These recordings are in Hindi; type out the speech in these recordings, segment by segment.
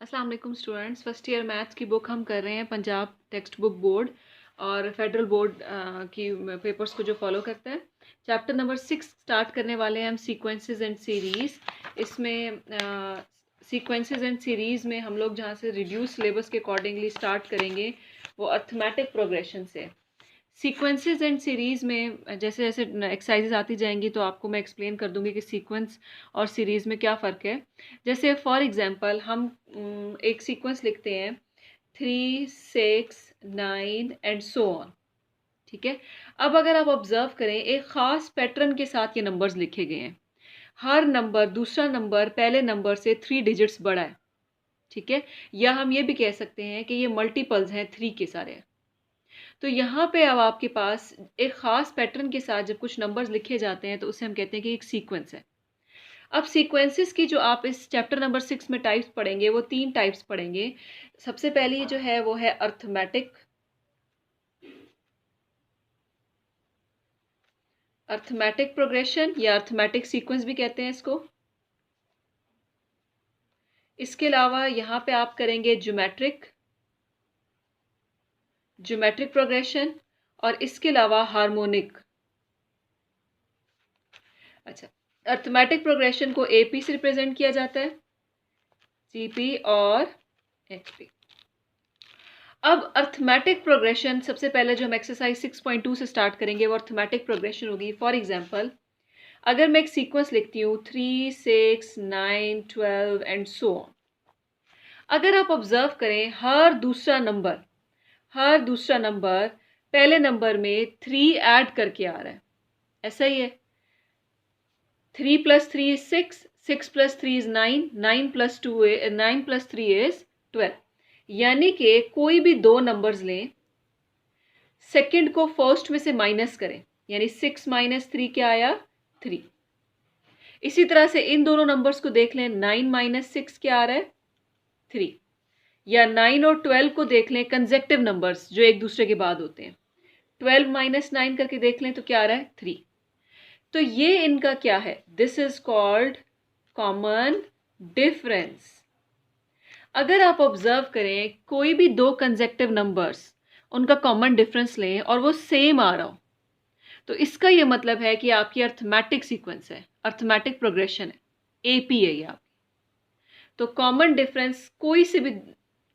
अस्सलाम वालेकुम स्टूडेंट्स। फर्स्ट ईयर मैथ्स की बुक हम कर रहे हैं पंजाब टेक्स्ट बुक बोर्ड और फेडरल बोर्ड की पेपर्स को जो फॉलो करता है। चैप्टर नंबर 6 स्टार्ट करने वाले हैं हम, सीक्वेंसेस एंड सीरीज़। इसमें सीक्वेंसेस एंड सीरीज़ में हम लोग जहाँ से रिड्यूस सिलेबस के अकॉर्डिंगली स्टार्ट करेंगे वो अर्थमेटिक प्रोग्रेशन से। सीक्वेंसेस एंड सीरीज़ में जैसे जैसे एक्सरसाइजेज आती जाएंगी तो आपको मैं एक्सप्लेन कर दूंगी कि सीक्वेंस और सीरीज़ में क्या फ़र्क है। जैसे फॉर एग्जांपल हम एक सीक्वेंस लिखते हैं 3, 6, 9 एंड सो ऑन। ठीक है। अब अगर आप ऑब्जर्व करें, एक ख़ास पैटर्न के साथ ये नंबर्स लिखे गए हैं। हर नंबर दूसरा नंबर पहले नंबर से 3 डिजिट्स बड़ा है। ठीक है। या हम ये भी कह सकते हैं कि ये मल्टीपल्स हैं 3 के सारे। तो यहाँ पे अब आपके पास एक ख़ास पैटर्न के साथ जब कुछ नंबर्स लिखे जाते हैं तो उसे हम कहते हैं कि एक सीक्वेंस है। अब सीक्वेंसेस की जो आप इस चैप्टर नंबर 6 में टाइप्स पढ़ेंगे वो 3 टाइप्स पढ़ेंगे। सबसे पहली जो है वो है अर्थमेटिक प्रोग्रेशन या अर्थमेटिक सीक्वेंस भी कहते हैं इसको। इसके अलावा यहाँ पे आप करेंगे ज्योमेट्रिक प्रोग्रेशन और इसके अलावा हार्मोनिक। अच्छा, अर्थमेटिक प्रोग्रेशन को एपी से रिप्रेजेंट किया जाता है, सीपी और एचपी। अब अर्थमेटिक प्रोग्रेशन सबसे पहले जो हम एक्सरसाइज 6.2 से स्टार्ट करेंगे वो अर्थमेटिक प्रोग्रेशन होगी। फॉर एग्जांपल, अगर मैं एक सीक्वेंस लिखती हूँ 3, 6, 9, 12 एंड सो ऑन। अगर आप ऑब्जर्व करें, हर दूसरा नंबर पहले नंबर में 3 ऐड करके आ रहा है। ऐसा ही है, 3 + 3 is 6, 6 + 3 is 9, 9 + 3 is 12। यानी कि कोई भी दो नंबर्स लें, सेकंड को फर्स्ट में से माइनस करें, यानी 6 - 3 क्या आया, 3। इसी तरह से इन दोनों नंबर्स को देख लें, 9 - 6 क्या आ रहा है, 3। या 9 और 12 को देख लें, कंसेक्टिव नंबर्स जो एक दूसरे के बाद होते हैं, 12 - 9 करके देख लें तो क्या आ रहा है, 3। तो ये इनका क्या है, this is called common difference. अगर आप ऑब्जर्व करें, कोई भी दो कंसेक्टिव नंबर्स उनका कॉमन डिफरेंस लें और वो सेम आ रहा हो, तो इसका ये मतलब है कि आपकी अर्थमेटिक सीक्वेंस है, अर्थमेटिक प्रोग्रेशन है, एपी है ये आपकी। तो कॉमन डिफरेंस कोई से भी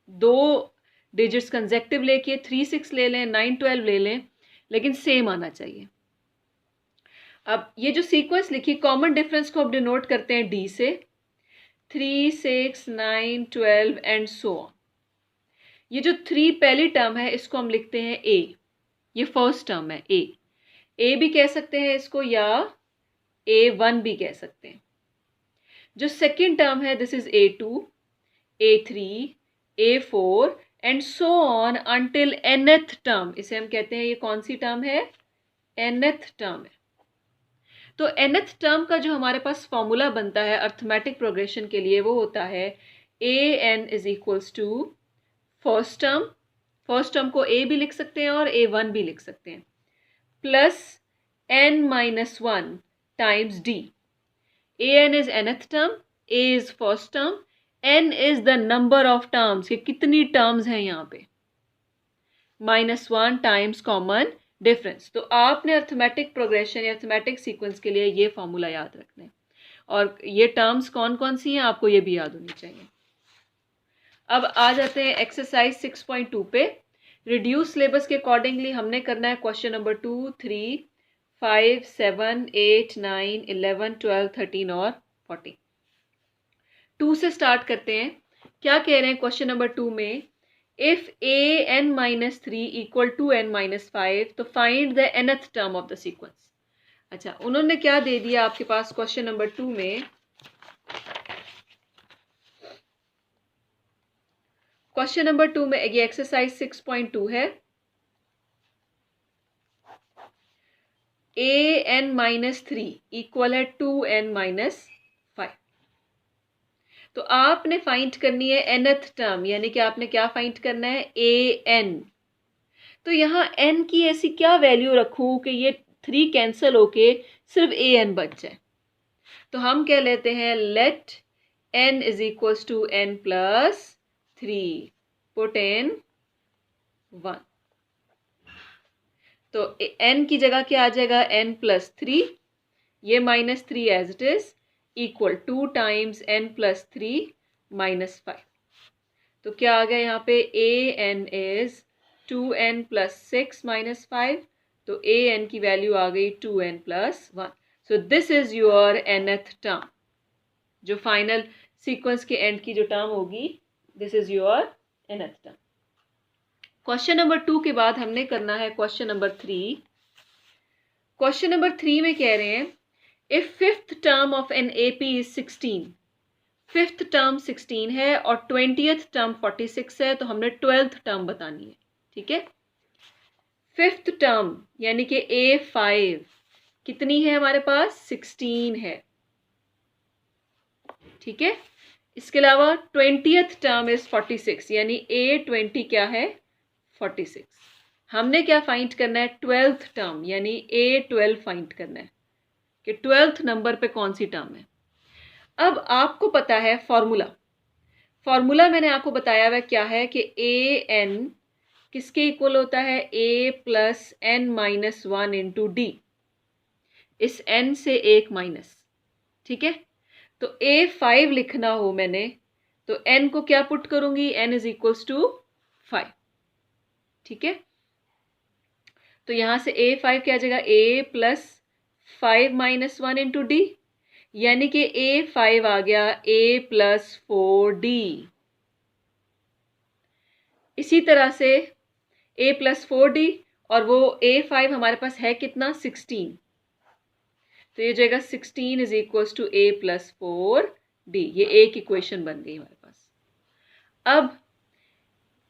दो डिजिट्स कंसेक्टिव लेके 3, 6 ले लें, 9, 12 ले लें, लेकिन सेम आना चाहिए। अब ये जो सीक्वेंस लिखी, कॉमन डिफरेंस को आप डिनोट करते हैं डी से, 3, 6, 9, 12 एंड सो ऑन। ये जो 3 पहली टर्म है इसको हम लिखते हैं ए, ये फर्स्ट टर्म है ए भी कह सकते हैं इसको या A1 भी कह सकते हैं। जो सेकंड टर्म है this is A2, A3, A4 and so on until nth term. इसे हम कहते हैं, ये कौन सी टर्म है, nth टर्म है। तो nth टर्म का जो हमारे पास फॉर्मूला बनता है अर्थमेटिक प्रोग्रेशन के लिए वो होता है an = फर्स्ट टर्म को a भी लिख सकते हैं और A1 भी लिख सकते हैं, plus n-1 times d। an is nth term, a is first term, n is the number of terms, कि कितनी टर्म्स हैं यहाँ पे, -1 टाइम्स कॉमन डिफरेंस। तो आपने अर्थमेटिक प्रोग्रेशन या अर्थमेटिक सीक्वेंस के लिए ये फॉर्मूला याद रखना है, और ये टर्म्स कौन कौन सी हैं आपको ये भी याद होनी चाहिए। अब आ जाते हैं एक्सरसाइज 6.2 पे। रिड्यूस सिलेबस के अकॉर्डिंगली हमने करना है क्वेश्चन नंबर 2, 3, 5, 7, 8, 9, 11, 12, 13 और 14। 2 से स्टार्ट करते हैं। क्या कह रहे हैं क्वेश्चन नंबर 2 में, इफ an-3 = n-5 तो find the nth term of the sequence. अच्छा, उन्होंने क्या दे दिया आपके पास क्वेश्चन नंबर 2 में, क्वेश्चन नंबर 2 में ये एक्सरसाइज 6.2 है, an-3 = 2n-5। तो आपने फाइंड करनी है nth टर्म, यानी कि आपने क्या फाइंड करना है, an। तो यहाँ n की ऐसी क्या वैल्यू रखूं कि ये 3 कैंसिल होके सिर्फ an बच जाए। तो हम कह लेते हैं let n = n + 3, put in 1। तो n की जगह क्या आ जाएगा, n+3, ये -3 as it is, equal 2 times n+3 -5। तो क्या आ गया यहाँ पे, an इज 2n+6 -5, तो an की वैल्यू आ गई 2n+1। So this is your nth term, जो फाइनल सीक्वेंस के एंड की जो टर्म होगी, this is your nth term. Question number 2 के बाद हमने करना है क्वेश्चन नंबर 3। क्वेश्चन नंबर 3 में कह रहे हैं, if fifth term of an AP is 16, fifth term 16 है और 20th टर्म 46 है, तो हमने 12th टर्म बतानी है। ठीक है, फिफ्थ टर्म यानी कि A5 कितनी है हमारे पास, 16 है। ठीक है, इसके अलावा 20th टर्म इज 46, यानी A20 क्या है, 46। हमने क्या फाइंड करना है, 12th टर्म यानी A12 फाइंड करना है कि 12th नंबर पे कौन सी टर्म है। अब आपको पता है फॉर्मूला मैंने आपको बताया हुआ क्या है कि an किसके इक्वल होता है, a plus n-1 into D, इस n से एक माइनस। ठीक है, तो A5 लिखना हो मैंने, तो n को क्या पुट करूंगी, n इज इक्वल्स टू 5। ठीक है, तो यहां से A5 क्या आ जाएगा, a प्लस 5-1 इंटू डी, यानी कि A5 आ गया A+4D। इसी तरह से A+4D, और वो A5 हमारे पास है कितना, 16, तो ये जाएगा 16 इज इक्वल्स टू A+4D। ये एक इक्वेशन बन गई हमारे पास। अब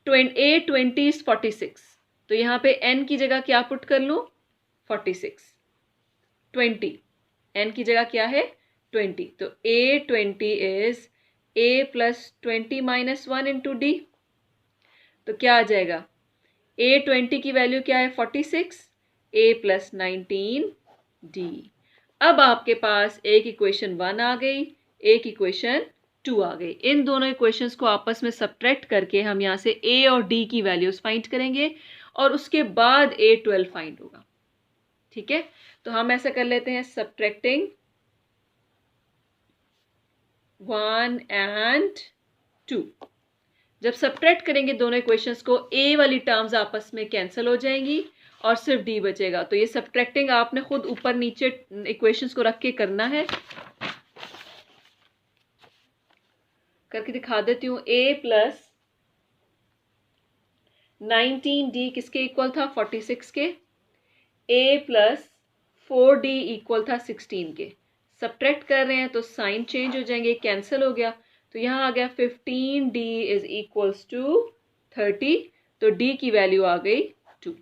A20 इज 46, तो यहाँ पे n की जगह क्या पुट कर लूँ, 46, 20, n की जगह क्या है, 20, तो A20 is A+20-1 into d, तो क्या आ जाएगा, A20 की वैल्यू क्या है, 46, A+19D। अब आपके पास एक इक्वेशन 1 आ गई, एक इक्वेशन 2 आ गई। इन दोनों इक्वेशंस को आपस में सब्ट्रैक्ट करके हम यहाँ से A और D की वैल्यूज फाइंड करेंगे और उसके बाद A12 फाइंड होगा। ठीक है, तो हम ऐसा कर लेते हैं, सब्ट्रैक्टिंग 1 and 2। जब सब्ट्रैक्ट करेंगे दोनों इक्वेशंस को, A वाली टर्म्स आपस में कैंसिल हो जाएंगी और सिर्फ D बचेगा। तो ये सब्ट्रैक्टिंग आपने खुद ऊपर नीचे इक्वेशंस को रख के करना है, करके दिखा देती हूँ। A+19D किसके इक्वल था, 46 के, A+4D इक्वल था 16 के। सब्ट्रैक्ट कर रहे हैं तो साइन चेंज हो जाएंगे, कैंसिल हो गया, तो यहाँ आ गया 15D इज इक्वल्स टू 30, तो D की वैल्यू आ गई 2।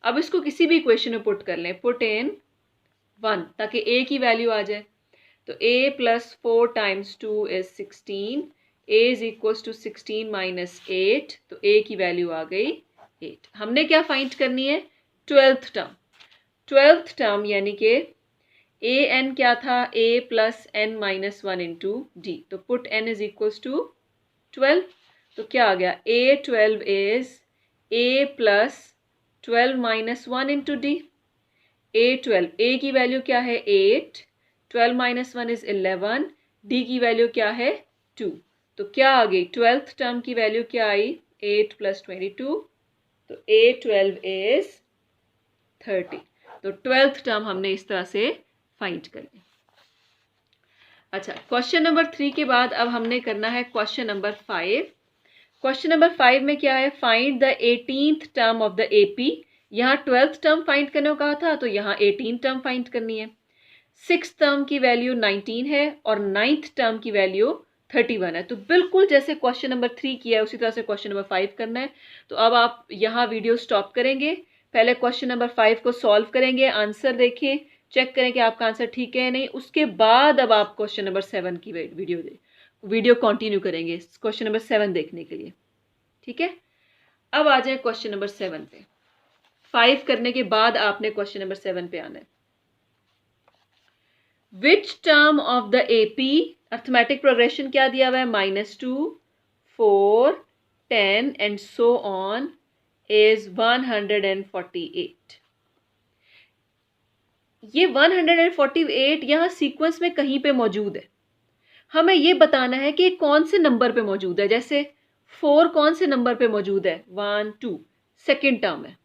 अब इसको किसी भी इक्वेशन में पुट कर लें, पुट इन 1, ताकि A की वैल्यू आ जाए। तो A+4 times 2 is 16, A is equals to 16 minus 8, तो A की वैल्यू आ गई 8। हमने क्या फाइंड करनी है, 12th टर्म। 12th टर्म यानी कि an क्या था, A+n-1 इंटू डी, तो put n is equals to 12, तो क्या आ गया, A12 is A+12-1 into d. A12, A की वैल्यू क्या है, 8, 12-1 इज 11, D की वैल्यू क्या है, 2, तो क्या आ गई, 12th टर्म की वैल्यू क्या आई, 8 + 22, तो A12 इज 30। तो 12th टर्म हमने इस तरह से फाइंड कर ली। अच्छा, क्वेश्चन नंबर 3 के बाद अब हमने करना है क्वेश्चन नंबर 5। क्वेश्चन नंबर 5 में क्या है, find the 18th term of the AP. यहाँ 12th टर्म फाइंड करने को कहा था, तो यहाँ 18th टर्म फाइंड करनी है। 6th टर्म की वैल्यू 19 है और 9th टर्म की वैल्यू 31 है। तो बिल्कुल जैसे क्वेश्चन नंबर 3 किया है उसी तरह से क्वेश्चन नंबर 5 करना है। तो अब आप यहाँ वीडियो स्टॉप करेंगे, पहले क्वेश्चन नंबर 5 को सॉल्व करेंगे, आंसर देखें, चेक करें कि आपका आंसर ठीक है या नहीं। उसके बाद अब आप क्वेश्चन नंबर 7 की वीडियो कंटिन्यू करेंगे क्वेश्चन नंबर 7 देखने के लिए। ठीक है, अब आ जाए क्वेश्चन नंबर 7 पे। 5 करने के बाद आपने क्वेश्चन नंबर 7 पे आना है। Which term of the AP, arithmetic progression क्या दिया हुआ है, -2, 4, 10 and so on is 148. ये 148 यहाँ सीक्वेंस में कहीं पे मौजूद है। हमें ये बताना है कि कौन से नंबर पे मौजूद है। जैसे 4 कौन से नंबर पे मौजूद है, 1 2 सेकेंड टर्म है,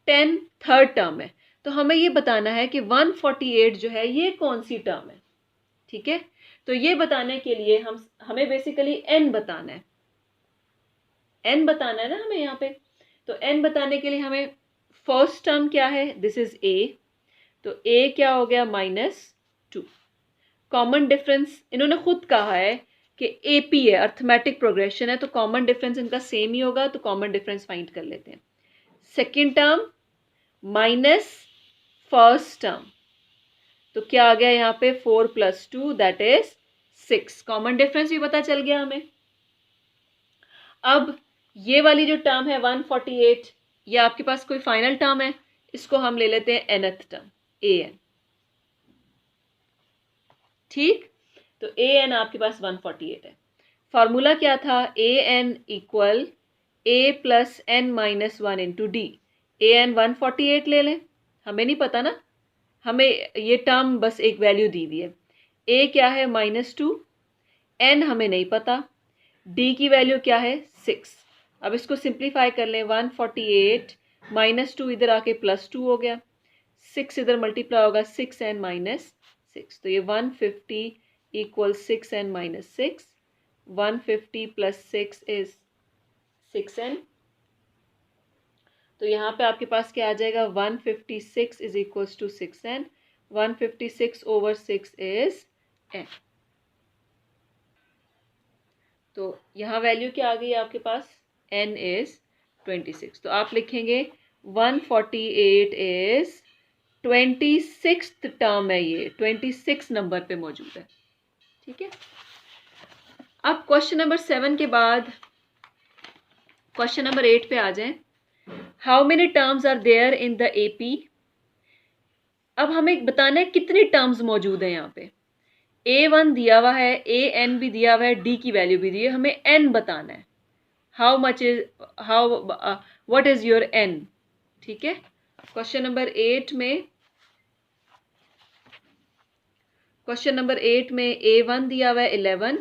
10 थर्ड टर्म है। तो हमें ये बताना है कि 148 जो है ये कौन सी टर्म है। ठीक है, तो ये बताने के लिए हमें बेसिकली n बताना है। n बताना है ना हमें यहाँ पे। तो n बताने के लिए हमें फर्स्ट टर्म क्या है, दिस इज a, तो a क्या हो गया -2। कॉमन डिफरेंस इन्होंने खुद कहा है कि AP है, अर्थमेटिक प्रोग्रेशन है, तो कॉमन डिफरेंस इनका सेम ही होगा, तो कॉमन डिफरेंस फाइंड कर लेते हैं। Second term minus first term, तो क्या आ गया यहाँ पे 4 + 2 दैट इज 6। कॉमन डिफरेंस भी पता चल गया हमें। अब ये वाली जो टर्म है 148, ये आपके पास कोई फाइनल टर्म है, इसको हम ले लेते हैं nth टर्म an। ठीक, तो an आपके पास 148 है। फार्मूला क्या था, an equal a + n - 1 into D. an 148 ले लें, हमें नहीं पता ना, हमें ये टर्म बस एक वैल्यू दी हुई है। a क्या है -2, n हमें नहीं पता, d की वैल्यू क्या है 6। अब इसको सिंप्लीफाई कर लें, 148 -2 इधर आके +2 हो गया, 6 इधर मल्टीप्लाई होगा 6n - 6, तो ये 150 इक्वल 6n - 6, 150 + 6 इज 6n। तो यहाँ पे आपके पास क्या आ जाएगा, 156 is equals to 6n, 156/6 is n। तो यहाँ वैल्यू क्या आ गई आपके पास, n इज 26। तो आप लिखेंगे 148 इज 26 टर्म है, ये 26 नंबर पे मौजूद है। ठीक है, अब क्वेश्चन नंबर 7 के बाद क्वेश्चन नंबर 8 पे आ जाएं। How many terms are there in the AP। अब हमें बताना है कितनी टर्म्स मौजूद है यहाँ पे। A1 दिया हुआ है, AN भी दिया हुआ है, D की वैल्यू भी दी है, हमें N बताना है। What is your N। ठीक है, क्वेश्चन नंबर 8 में A1 दिया हुआ है 11,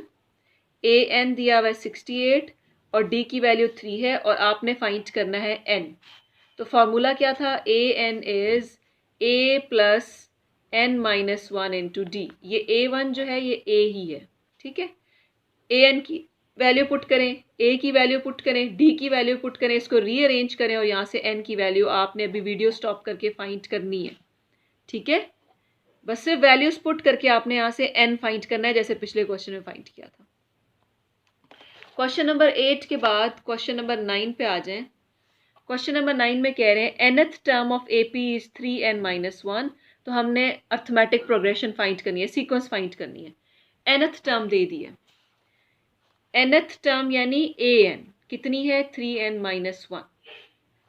AN दिया हुआ है 68 और D की वैल्यू 3 है और आपने फाइंड करना है N। तो फॉर्मूला क्या था, AN is A + n - 1 into D. ये A1 जो है ये A ही है। ठीक है, AN की वैल्यू पुट करें, A की वैल्यू पुट करें, D की वैल्यू पुट करें, इसको रीअरेंज करें और यहाँ से N की वैल्यू आपने अभी वीडियो स्टॉप करके फाइंड करनी है। ठीक है, बस सिर्फ वैल्यूज पुट करके आपने यहाँ से N फाइंड करना है, जैसे पिछले क्वेश्चन में फाइंड किया था। क्वेश्चन नंबर 8 के बाद क्वेश्चन नंबर 9 पे आ जाएं। क्वेश्चन नंबर 9 में कह रहे हैं nth term of AP is 3n - 1। तो हमने अर्थमेटिक प्रोग्रेशन फाइंड करनी है, सीक्वेंस फाइंड करनी है। nth टर्म दे दी है, nth टर्म यानी an कितनी है 3n - 1।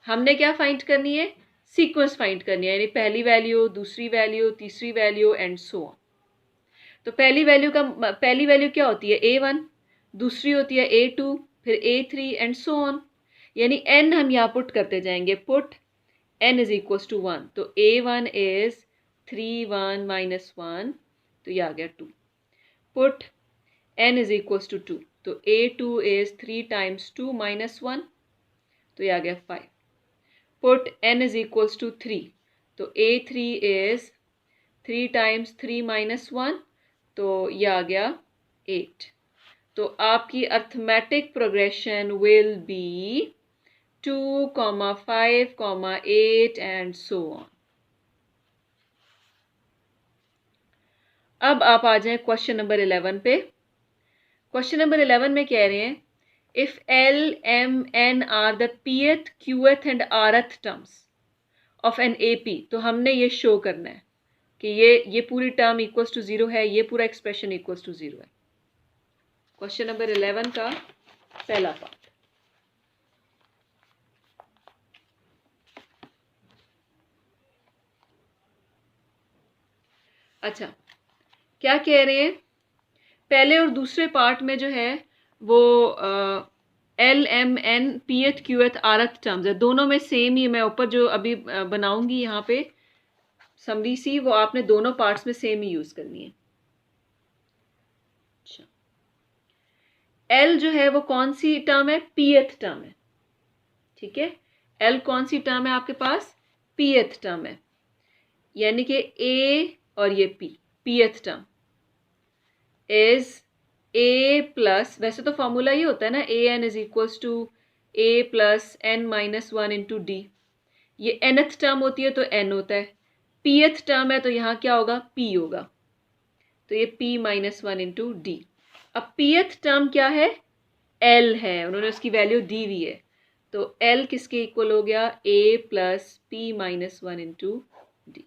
हमने क्या फाइंड करनी है, सीक्वेंस फाइंड करनी है, यानी पहली वैल्यू, दूसरी वैल्यू, तीसरी वैल्यू एंड सो ऑन। तो पहली वैल्यू क्या होती है A1, दूसरी होती है A2, फिर A3 एंड सो ऑन, यानी n हम यहाँ पुट करते जाएंगे। Put n is equals to 1, तो A1 इज 3 1 - 1, तो ये आ गया 2। Put n is equals to 2, तो A2 इज 3 × 2 - 1, तो ये आ गया 5। Put n is equals to 3, तो A3 इज 3 × 3 - 1, तो ये आ गया 8। तो आपकी arithmetic progression will be 2, 5, 8 and so on. अब आप आ जाएं क्वेश्चन नंबर 11 पे। क्वेश्चन नंबर 11 में कह रहे हैं if L, M, N are the pth, qth and rth terms of an AP। तो हमने ये शो करना है कि ये पूरी टर्म इक्वल्स टू 0 है, ये पूरा एक्सप्रेशन इक्वल्स टू 0 है। क्वेश्चन नंबर 11 का पहला पार्ट। अच्छा, क्या कह रहे हैं, पहले और दूसरे पार्ट में जो है वो एल एम एन पी एथ क्यू एथ आरथ टर्म्स है, दोनों में सेम ही। मैं ऊपर जो अभी बनाऊंगी यहाँ पे समरी सी, वो आपने दोनों पार्ट्स में सेम ही यूज करनी है। अच्छा, एल जो है वो कौन सी टर्म है? पीएथ टर्म है, ठीक है। एल कौन सी टर्म है आपके पास? पीएथ टर्म है, यानी कि ए और ये pth term is A plus, वैसे तो फॉर्मूला ये होता है ना, A N is equals to A plus N minus one into D. ये एनथ टर्म होती है तो एन होता है, पीएथ टर्म है तो यहाँ क्या होगा? पी होगा, तो ये P minus one into D. अब पीएथ टर्म क्या है? एल है, उन्होंने उसकी वैल्यू दी हुई है, तो एल किसके इक्वल हो गया? A plus P minus one into D.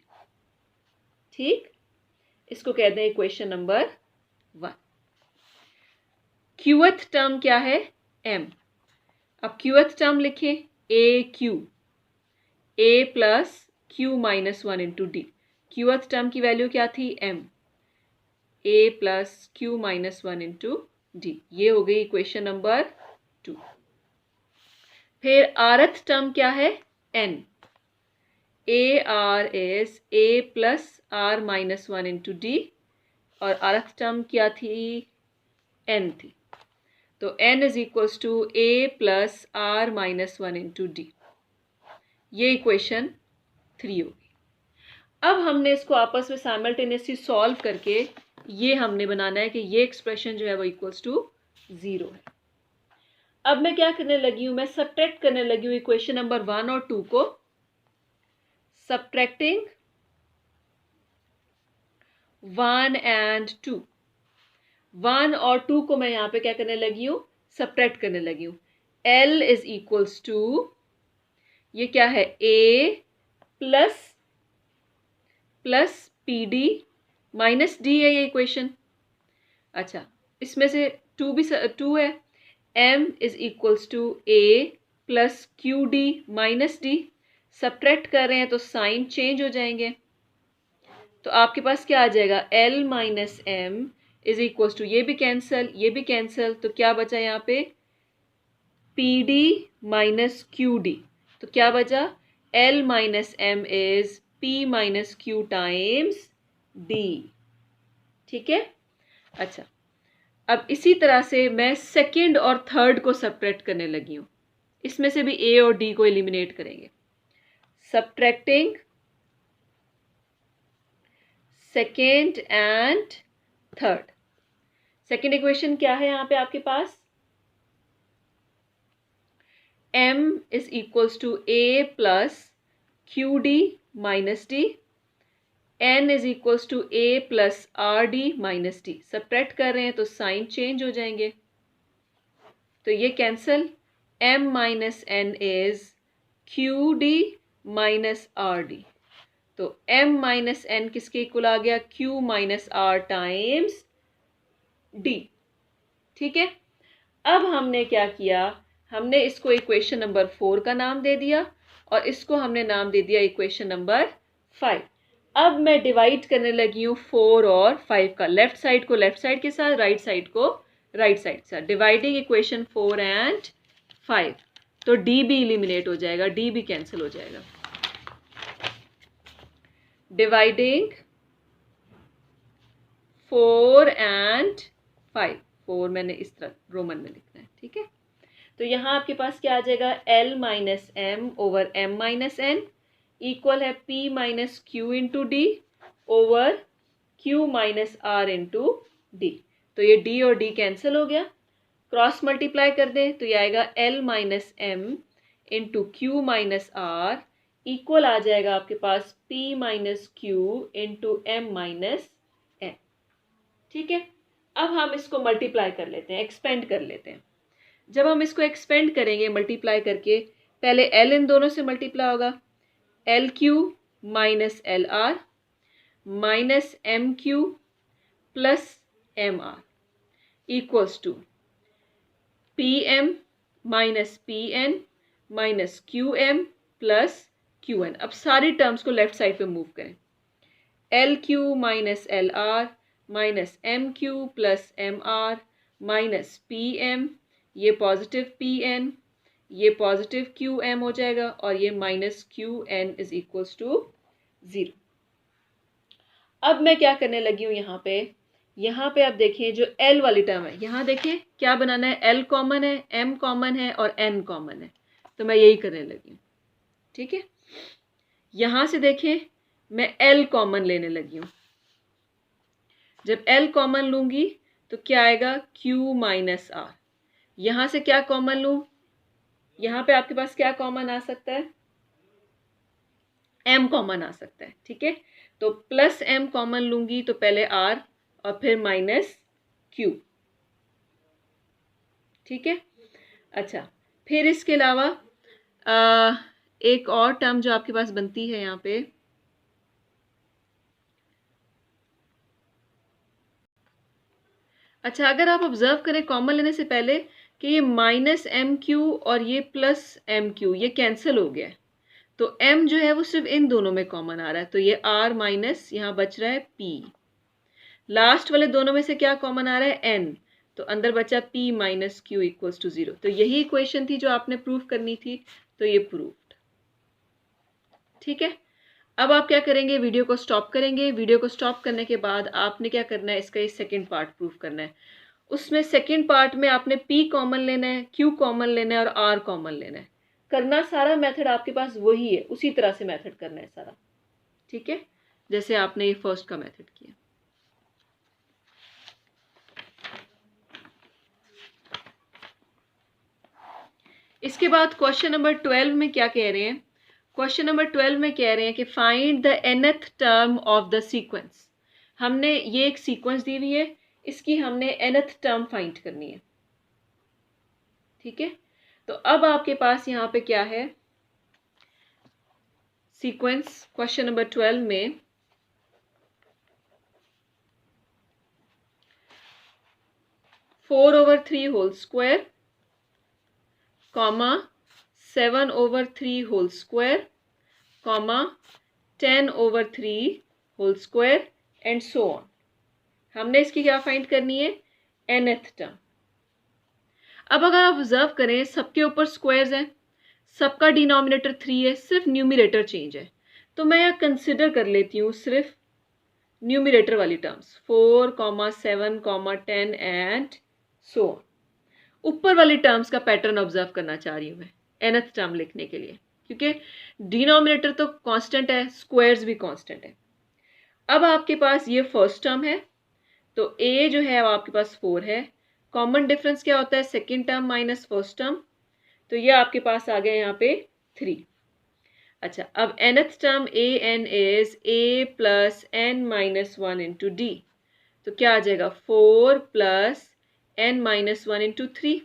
ठीक, इसको कहते हैं इक्वेशन नंबर 1। क्यूएथ टर्म क्या है? एम। अब क्यूएथ टर्म लिखें, A Q, A plus Q minus one into D. Qth term की वैल्यू क्या थी? M, A plus Q minus one into D. ये हो गई इक्वेशन नंबर 2। फिर आरथ टर्म क्या है? N. A r is A plus r minus one into d, और आरथ टर्म क्या थी? एन थी, तो N is equals to A plus r minus one into D. ये इक्वेशन 3 होगी। अब हमने इसको आपस में साइमल्टेनियसली सॉल्व करके ये हमने बनाना है कि ये एक्सप्रेशन जो है वो इक्वल्स टू 0 है। अब मैं क्या करने लगी हूं? मैं सब्ट्रैक्ट करने लगी हूं इक्वेशन नंबर 1 और 2 को। सब्ट्रैक्टिंग 1 एंड 2, 1 और 2 को मैं यहाँ पे क्या करने लगी हूँ? सब्ट्रैक्ट करने लगी हूँ। L इज इक्वल्स टू, ये क्या है? A plus plus P d minus D है ये इक्वेशन। अच्छा, इसमें से 2 भी 2 है। M is equals to A plus q d minus d. Subtract कर रहे हैं तो साइन चेंज हो जाएंगे, तो आपके पास क्या आ जाएगा? L minus M is equals to, ये भी कैंसल, ये भी कैंसल, तो क्या बचा यहाँ पे? P d minus q d. तो क्या बचा? L minus M is P minus q times d. ठीक है। अच्छा, अब इसी तरह से मैं सेकंड और थर्ड को सब्ट्रैक्ट करने लगी हूँ। इसमें से भी A और D को एलिमिनेट करेंगे। Subtracting second and third. Second equation क्या है यहाँ पे आपके पास? M is equals to A plus q d minus d, N is equals to A plus r d minus d. Subtract कर रहे हैं तो साइन चेंज हो जाएंगे, तो ये cancel. M minus N is q d minus r d, तो M माइनस एन किसके इक्वल आ गया? Q minus r times D। ठीक है। अब हमने क्या किया? हमने इसको इक्वेशन नंबर 4 का नाम दे दिया और इसको हमने नाम दे दिया इक्वेशन नंबर 5। अब मैं डिवाइड करने लगी हूँ 4 और 5 का, लेफ्ट साइड को लेफ्ट साइड के साथ, राइट साइड को राइट साइड के साथ। डिवाइडिंग इक्वेशन 4 एंड 5, तो D भी इलिमिनेट हो जाएगा, D भी कैंसिल हो जाएगा। डिवाइडिंग 4 एंड 5, 4 मैंने इस तरह रोमन में लिखना है, ठीक है। तो यहाँ आपके पास क्या आ जाएगा? L minus M over M minus N equal है P minus Q into d over Q minus r into d. तो ये D और D कैंसिल हो गया। क्रॉस मल्टीप्लाई कर दें तो ये आएगा L minus M into Q minus R equal आ जाएगा आपके पास P minus Q into M minus N. ठीक है। अब हम इसको मल्टीप्लाई कर लेते हैं, एक्सपेंड कर लेते हैं। जब हम इसको एक्सपेंड करेंगे मल्टीप्लाई करके, पहले L इन दोनों से मल्टीप्लाई होगा, L q minus L r minus M q plus M r equals to p M minus p N minus q M plus q N. अब सारी टर्म्स को लेफ्ट साइड पे मूव करें। L q minus L r minus M q plus M r minus p M ये पॉजिटिव पी एन, ये पॉजिटिव क्यू एम हो जाएगा और ये minus q N is equals to 0। अब मैं क्या करने लगी हूँ यहाँ पे आप देखिए जो L वाली टर्म है, यहाँ देखिए क्या बनाना है, L कॉमन है, M कॉमन है और N कॉमन है, तो मैं यही करने लगी हूँ। ठीक है, यहाँ से देखिए मैं L कॉमन लेने लगी हूँ। जब L कॉमन लूँगी तो क्या आएगा, Q माइनस R। यहाँ से क्या कॉमन लूँ, यहाँ पे आपके पास क्या कॉमन आ सकता है, M कॉमन आ सकता है। ठीक है, तो प्लस M कॉमन लूँगी तो पहले R और फिर माइनस Q। ठीक है, अच्छा फिर इसके अलावा एक और टर्म जो आपके पास बनती है यहाँ पे, अच्छा अगर आप ऑब्जर्व करें कॉमन लेने से पहले कि ये माइनस एम क्यू और ये प्लस एम क्यू ये कैंसिल हो गया है, तो m जो है वो सिर्फ इन दोनों में कॉमन आ रहा है, तो ये r माइनस यहाँ बच रहा है p। लास्ट वाले दोनों में से क्या कॉमन आ रहा है, n, तो अंदर बचा p minus q equals to 0। तो यही इक्वेशन थी जो आपने प्रूव करनी थी, तो ये प्रूव्ड। ठीक है, अब आप क्या करेंगे, वीडियो को स्टॉप करेंगे। वीडियो को स्टॉप करने के बाद आपने क्या करना है, इसका ये सेकेंड पार्ट प्रूव करना है। उसमें सेकेंड पार्ट में आपने P कॉमन लेना है, Q कॉमन लेना है और R कॉमन लेना है। करना सारा मेथड आपके पास वही है, उसी तरह से मेथड करना है सारा। ठीक है, जैसे आपने ये फर्स्ट का मेथड किया। इसके बाद क्वेश्चन नंबर 12 में क्या कह रहे हैं, क्वेश्चन नंबर 12 में कह रहे हैं कि find the nth term of the sequence. हमने ये एक सीक्वेंस दी हुई है, इसकी हमने nth टर्म फाइंड करनी है। ठीक है, तो अब आपके पास यहाँ पे क्या है सीक्वेंस, क्वेश्चन नंबर 12 में 4/3 whole square, comma 7/3 whole square, comma 10/3 whole square and so on. हमने इसकी क्या फाइंड करनी है, nth टर्म। अब अगर आप ऑब्जर्व करें सबके ऊपर स्क्वायर्स हैं, सबका डिनोमिनेटर 3 है, सिर्फ न्यूमिनेटर चेंज है, तो मैं यहाँ कंसिडर कर लेती हूँ सिर्फ न्यूमिनेटर वाली टर्म्स 4, 7, 10 एंड सो ऑन। ऊपर वाली टर्म्स का पैटर्न ऑब्जर्व करना चाह रही हूँ मैं nth टर्म लिखने के लिए, क्योंकि डिनोमिनेटर तो कांस्टेंट है, स्क्वायर्स भी कांस्टेंट है। अब आपके पास ये फर्स्ट टर्म है, तो a जो है वो आपके पास 4 है, कॉमन डिफरेंस क्या होता है, second term minus first term, तो ये आपके पास आ गया यहाँ पे 3। अच्छा अब nth term a n is a plus n minus 1 into d, तो क्या आ जाएगा 4 प्लस n माइनस 1 इंटू 3,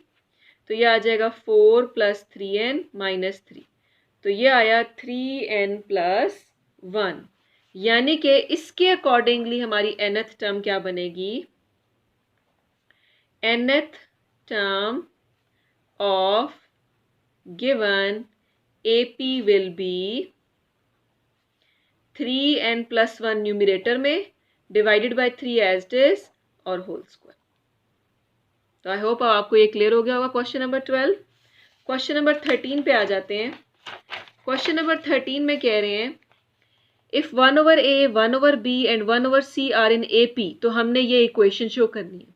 तो ये आ जाएगा 4 प्लस 3n माइनस 3, तो ये आया 3n प्लस 1। यानी कि इसके अकॉर्डिंगली हमारी nth टर्म क्या बनेगी, nth term of given AP will be 3n plus 1 numerator में divided by 3 as it is और होल स्क्वायर। तो आई होप आपको ये क्लियर हो गया होगा क्वेश्चन नंबर 12। क्वेश्चन नंबर 13 पे आ जाते हैं। क्वेश्चन नंबर 13 में कह रहे हैं if 1/a 1/b and 1/c are in AP, तो हमने ये इक्वेशन शो करनी है।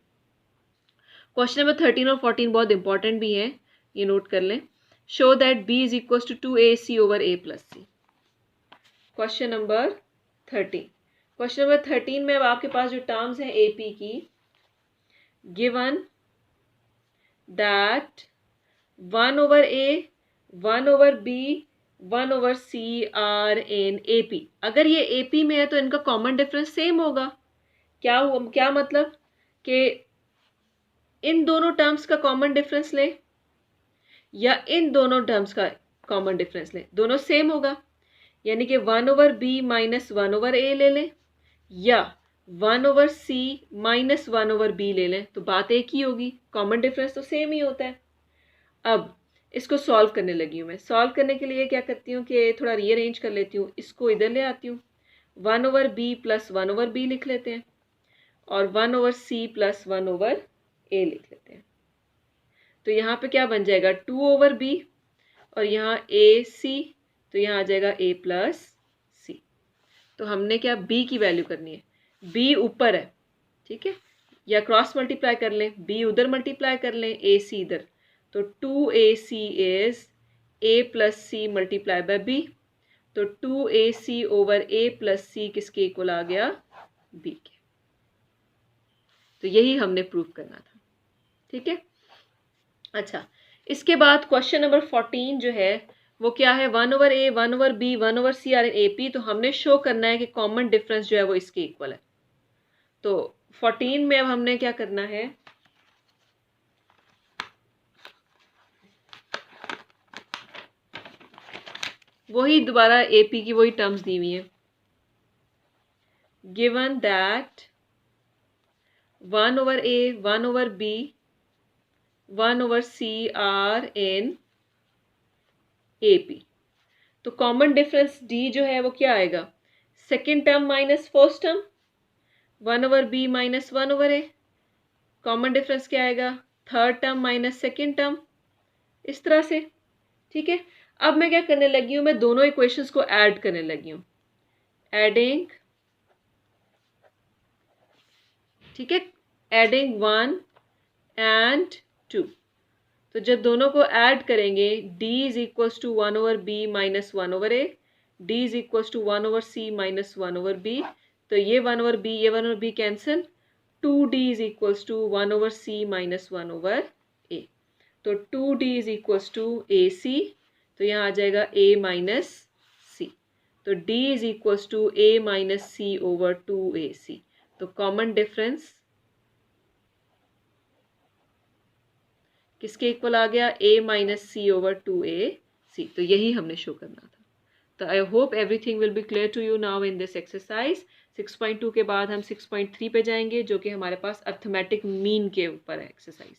क्वेश्चन नंबर 13 और 14 बहुत इंपॉर्टेंट भी है, ये नोट कर लें। Show that b is equal to 2ac/a plus c। Question number 13, question number 13 में अब आपके पास जो टर्म्स हैं AP की, given that 1/a 1/b 1/c are in AP। अगर ये AP में है तो इनका कॉमन डिफरेंस सेम होगा। क्या मतलब कि इन दोनों टर्म्स का कॉमन डिफरेंस ले या इन दोनों टर्म्स का कॉमन डिफरेंस ले, दोनों सेम होगा। यानी कि 1/b माइनस 1/a ले लें या 1/c माइनस 1/b ले लें, तो बात एक ही होगी, कॉमन डिफरेंस तो सेम ही होता है। अब इसको सॉल्व करने लगी हूँ मैं। सॉल्व करने के लिए क्या करती हूँ कि थोड़ा रीअरेंज कर लेती हूँ, इसको इधर ले आती हूँ, 1/b प्लस 1/b लिख लेते हैं और 1/c प्लस 1/a लिख लेते हैं। तो यहाँ पे क्या बन जाएगा 2/b और यहाँ AC, तो यहाँ आ जाएगा A प्लस सी। तो हमने क्या b की वैल्यू करनी है, b ऊपर है, ठीक है, या क्रॉस मल्टीप्लाई कर लें, b उधर मल्टीप्लाई कर लें, AC इधर, तो 2AC is A plus c multiply by b, तो 2AC ओवर A प्लस सी किसके इक्वल आ गया, b के। तो यही हमने प्रूव करना था, ठीक है। अच्छा, इसके बाद क्वेश्चन नंबर 14 जो है वो क्या है, 1/a 1/b 1/c are N AP। तो हमने शो करना है कि कॉमन डिफरेंस जो है वो इसके इक्वल है। तो 14 में अब हमने क्या करना है, वही दोबारा AP की वही टर्म्स दी हुई है। Given that 1/a 1/b 1/c are in AP। तो कॉमन डिफरेंस D जो है वो क्या आएगा, second term minus first term, 1/b minus 1/a। Common difference क्या आएगा, third term minus second term, इस तरह से, ठीक है। अब मैं क्या करने लगी हूँ, मैं दोनों इक्वेशंस को ऐड करने लगी हूँ, एडिंग, ठीक है, एडिंग 1 एंड 2। तो जब दोनों को ऐड करेंगे, d is equals to 1/b minus 1/a, d is equals to 1/c minus 1/b। तो ये 1/b cancel, 2d is equals to 1/c minus 1/a। तो 2d is equals to AC, तो यहाँ आ जाएगा a माइनस सी। तो d is equals to a minus C over 2AC। तो कॉमन डिफरेंस किसके इक्वल आ गया, a minus C over 2AC। तो यही हमने शो करना था। तो I hope everything will be clear to you now in this exercise. 6.2 के बाद हम 6.3 पे जाएंगे, जो कि हमारे पास अर्थमेटिक मीन के ऊपर है एक्सरसाइज।